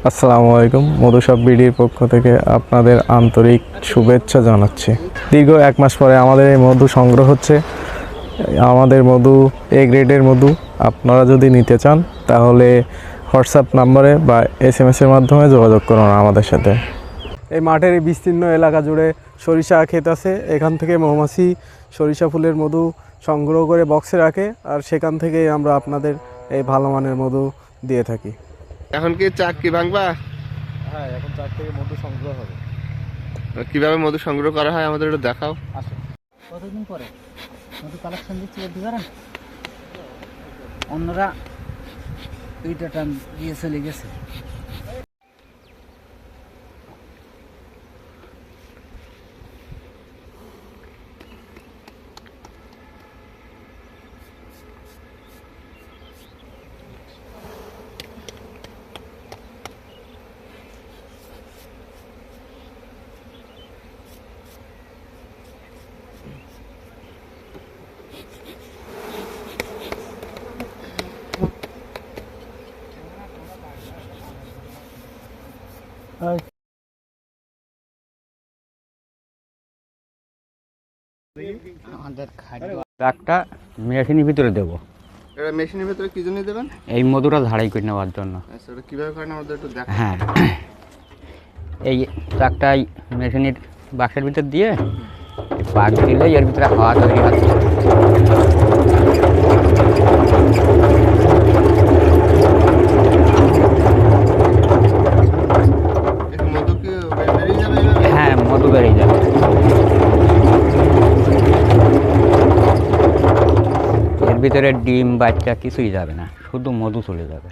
আসসালামু আলাইকুম। মধুসব বিডির পক্ষ থেকে আপনাদের আন্তরিক শুভেচ্ছা জানাচ্ছি। দীর্ঘ 1 মাস পরে আমাদের এই মধু সংগ্রহ হচ্ছে। আমাদের মধু এ গ্রেডের মধু। আপনারা যদি নিতে চান তাহলে হোয়াটসঅ্যাপ নাম্বারে বা SMS-এর মাধ্যমে যোগাযোগ করুন আমাদের সাথে। এই মাঠের এই বিস্তীর্ণ এলাকা জুড়ে সরিষা ক্ষেত আছে। এখান থেকে মৌমাছি সরিষা ফুলের মধু সংগ্রহ করে বক্সে রাখে, আর সেখান থেকেই আমরা আপনাদের এই ভালো মানের মধু দিয়ে থাকি। এখন কি চাকরি ভাঙবা? হ্যাঁ, এখন চাক থেকে মধু সংগ্রহ হবে। কিভাবে মধু সংগ্রহ করা হয় আমাদের একটু দেখাও। আসো, কতদিন পরে মধু কালেকশন দিচ্ছি বলতে পারেন? অন্যরা 2টা টান দিয়ে চলে গেছে। আমাদের ট্রাকটা মেশিনের ভিতরে দেবো। এটা মেশিনের ভিতরে কি জন্য দেবেন? এই মধুটা ঝাড়াই করে নেওয়ার জন্য। আচ্ছা, এটা কিভাবে করেন আমাদের একটু দেখাও। হ্যাঁ, এই ট্রাকটাই মেশিনের বাক্সের ভিতর দিয়ে পাক দিলে এর ভিতরে হাওয়া তৈরি হচ্ছে। মধু কি বেরিয়ে যাবে এইভাবে? হ্যাঁ, মধু বেরিয়ে যাবে। এর ভিতরে ডিম বাচ্চা কিছুই যাবে না, শুধু মধু চলে যাবে।